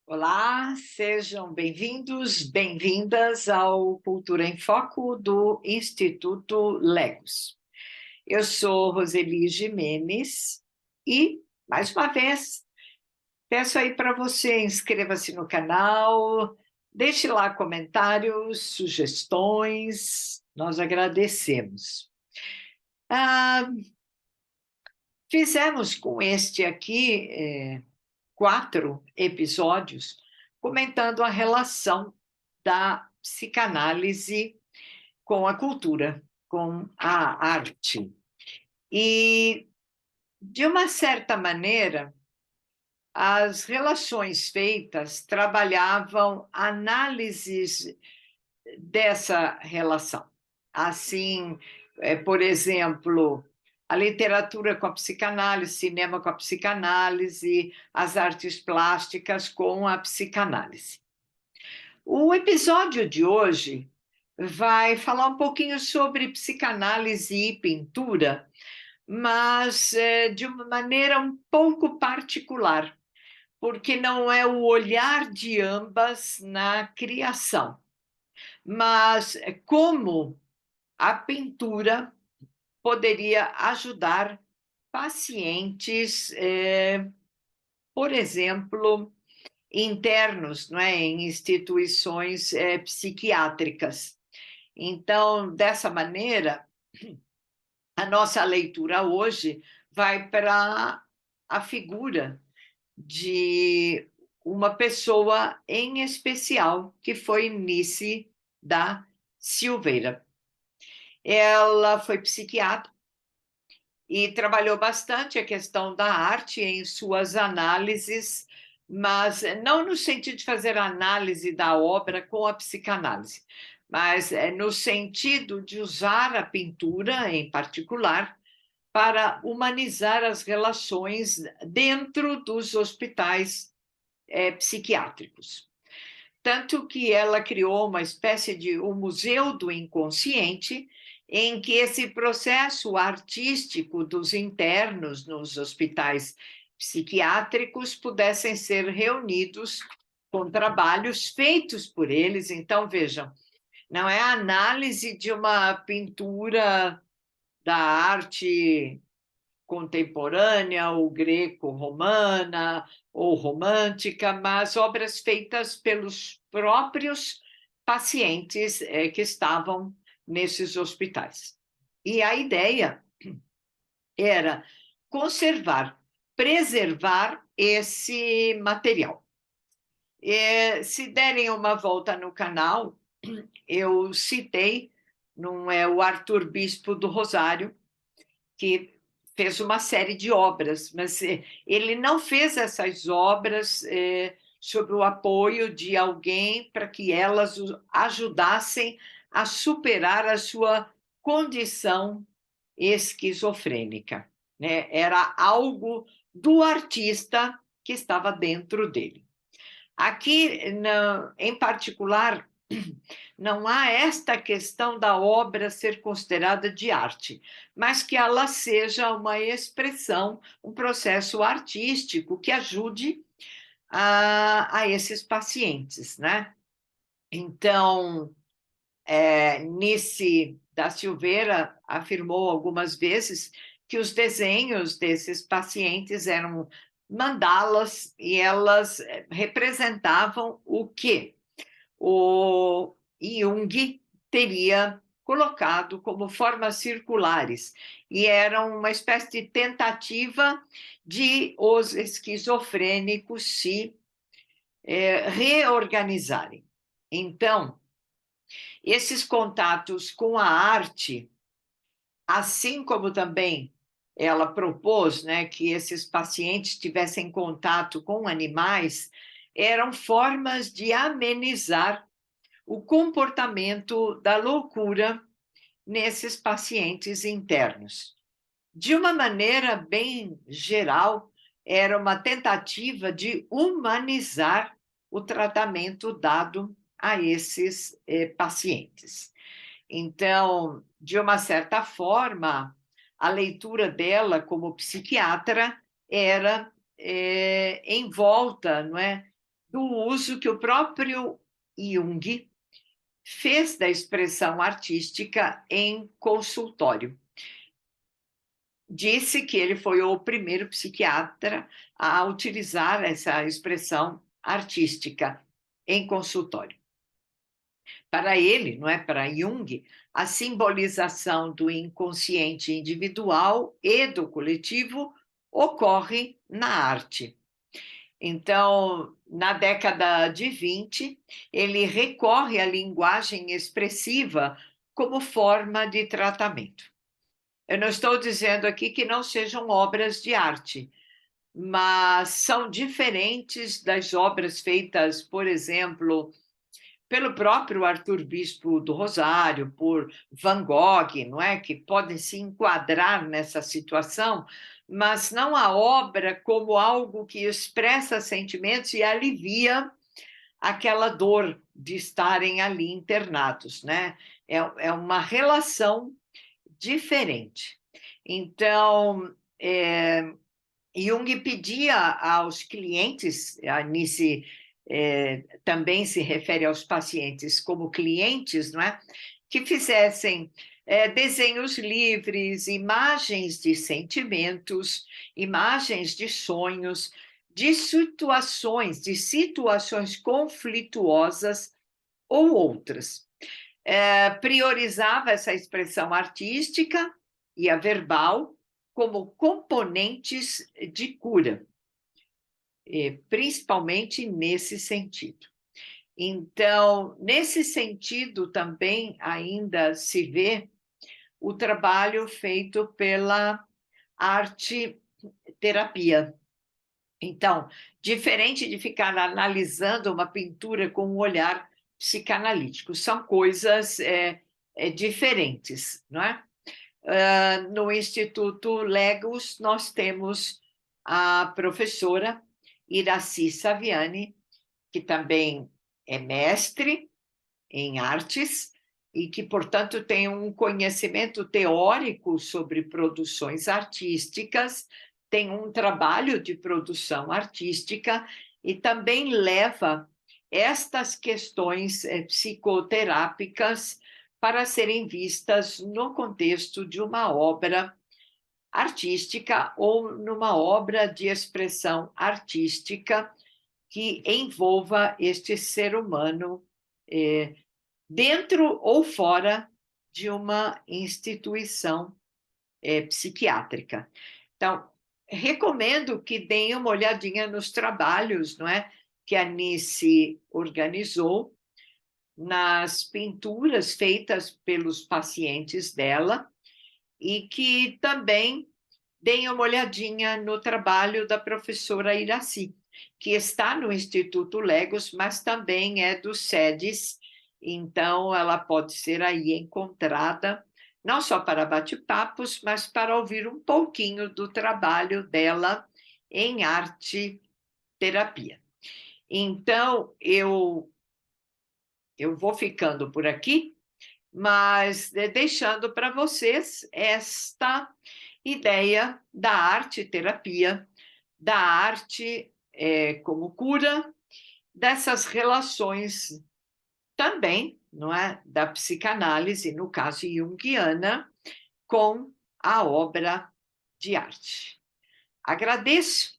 Olá, sejam bem-vindos, bem-vindas ao Cultura em Foco do Instituto Legos. Eu sou Roseli Jimenez e, mais uma vez, peço aí para você, inscreva-se no canal, deixe lá comentários, sugestões, nós agradecemos. Ah, Fizemos com este aqui 4 episódios comentando a relação da psicanálise com a cultura, com a arte. E, de uma certa maneira, as relações feitas trabalhavam análises dessa relação. Assim, por exemplo, a literatura com a psicanálise, cinema com a psicanálise, as artes plásticas com a psicanálise. O episódio de hoje vai falar um pouquinho sobre psicanálise e pintura, mas de uma maneira um pouco particular, porque não é o olhar de ambas na criação, mas como a pintura poderia ajudar pacientes, por exemplo, internos, não é, em instituições psiquiátricas. Então, dessa maneira, a nossa leitura hoje vai para a figura de uma pessoa em especial, que foi Nice da Silveira. Ela foi psiquiatra e trabalhou bastante a questão da arte em suas análises, mas não no sentido de fazer análise da obra com a psicanálise, mas no sentido de usar a pintura, em particular, para humanizar as relações dentro dos hospitais psiquiátricos. Tanto que ela criou uma espécie de um museu do inconsciente, em que esse processo artístico dos internos nos hospitais psiquiátricos pudessem ser reunidos com trabalhos feitos por eles. Então, vejam, não é a análise de uma pintura da arte contemporânea, ou greco-romana, ou romântica, mas obras feitas pelos próprios pacientes que estavam nesses hospitais. E a ideia era conservar, preservar esse material. Se derem uma volta no canal, eu citei, não é o Arthur Bispo do Rosário, que fez uma série de obras, mas ele não fez essas obras sob o apoio de alguém para que elas o ajudassem a superar a sua condição esquizofrênica, né? Era algo do artista que estava dentro dele. Aqui, em particular, não há esta questão da obra ser considerada de arte, mas que ela seja uma expressão, um processo artístico que ajude a esses pacientes, né? Então, Nice da Silveira afirmou algumas vezes que os desenhos desses pacientes eram mandalas e elas representavam o que o Jung teria colocado como formas circulares, e eram uma espécie de tentativa de os esquizofrênicos se reorganizarem. Então, esses contatos com a arte, assim como também ela propôs, né, que esses pacientes tivessem contato com animais, eram formas de amenizar o comportamento da loucura nesses pacientes internos. De uma maneira bem geral, era uma tentativa de humanizar o tratamento dado a esses pacientes. Então, de uma certa forma, a leitura dela como psiquiatra era em volta, não é, do uso que o próprio Jung fez da expressão artística em consultório. Disse que ele foi o primeiro psiquiatra a utilizar essa expressão artística em consultório. Para ele, não é, para Jung, a simbolização do inconsciente individual e do coletivo ocorre na arte. Então, na década de 20, ele recorre à linguagem expressiva como forma de tratamento. Eu não estou dizendo aqui que não sejam obras de arte, mas são diferentes das obras feitas, por exemplo, pelo próprio Arthur Bispo do Rosário, por Van Gogh, não é? Que podem se enquadrar nessa situação, mas não a obra como algo que expressa sentimentos e alivia aquela dor de estarem ali internados, né? É uma relação diferente. Então, Jung pedia aos clientes, a Nice também se refere aos pacientes como clientes, não é? Que fizessem desenhos livres, imagens de sentimentos, imagens de sonhos, de situações conflituosas ou outras. Priorizava essa expressão artística e a verbal como componentes de cura, principalmente nesse sentido. Então, nesse sentido, também ainda se vê o trabalho feito pela arte-terapia. Então, diferente de ficar analisando uma pintura com um olhar psicanalítico, são coisas diferentes, não é? No Instituto Legos, nós temos a professora Iracy Saviani, que também é mestre em artes e que, portanto, tem um conhecimento teórico sobre produções artísticas, tem um trabalho de produção artística e também leva estas questões psicoterápicas para serem vistas no contexto de uma obra artística ou numa obra de expressão artística que envolva este ser humano dentro ou fora de uma instituição psiquiátrica. Então, recomendo que deem uma olhadinha nos trabalhos, não é, que a Nice organizou, nas pinturas feitas pelos pacientes dela, e que também deem uma olhadinha no trabalho da professora Iracy, que está no Instituto Legos, mas também é do SEDES, então ela pode ser aí encontrada, não só para bate-papos, mas para ouvir um pouquinho do trabalho dela em arte-terapia. Então, eu vou ficando por aqui, mas deixando para vocês esta ideia da arte-terapia, da arte como cura, dessas relações também, não é, da psicanálise, no caso junguiana, com a obra de arte. Agradeço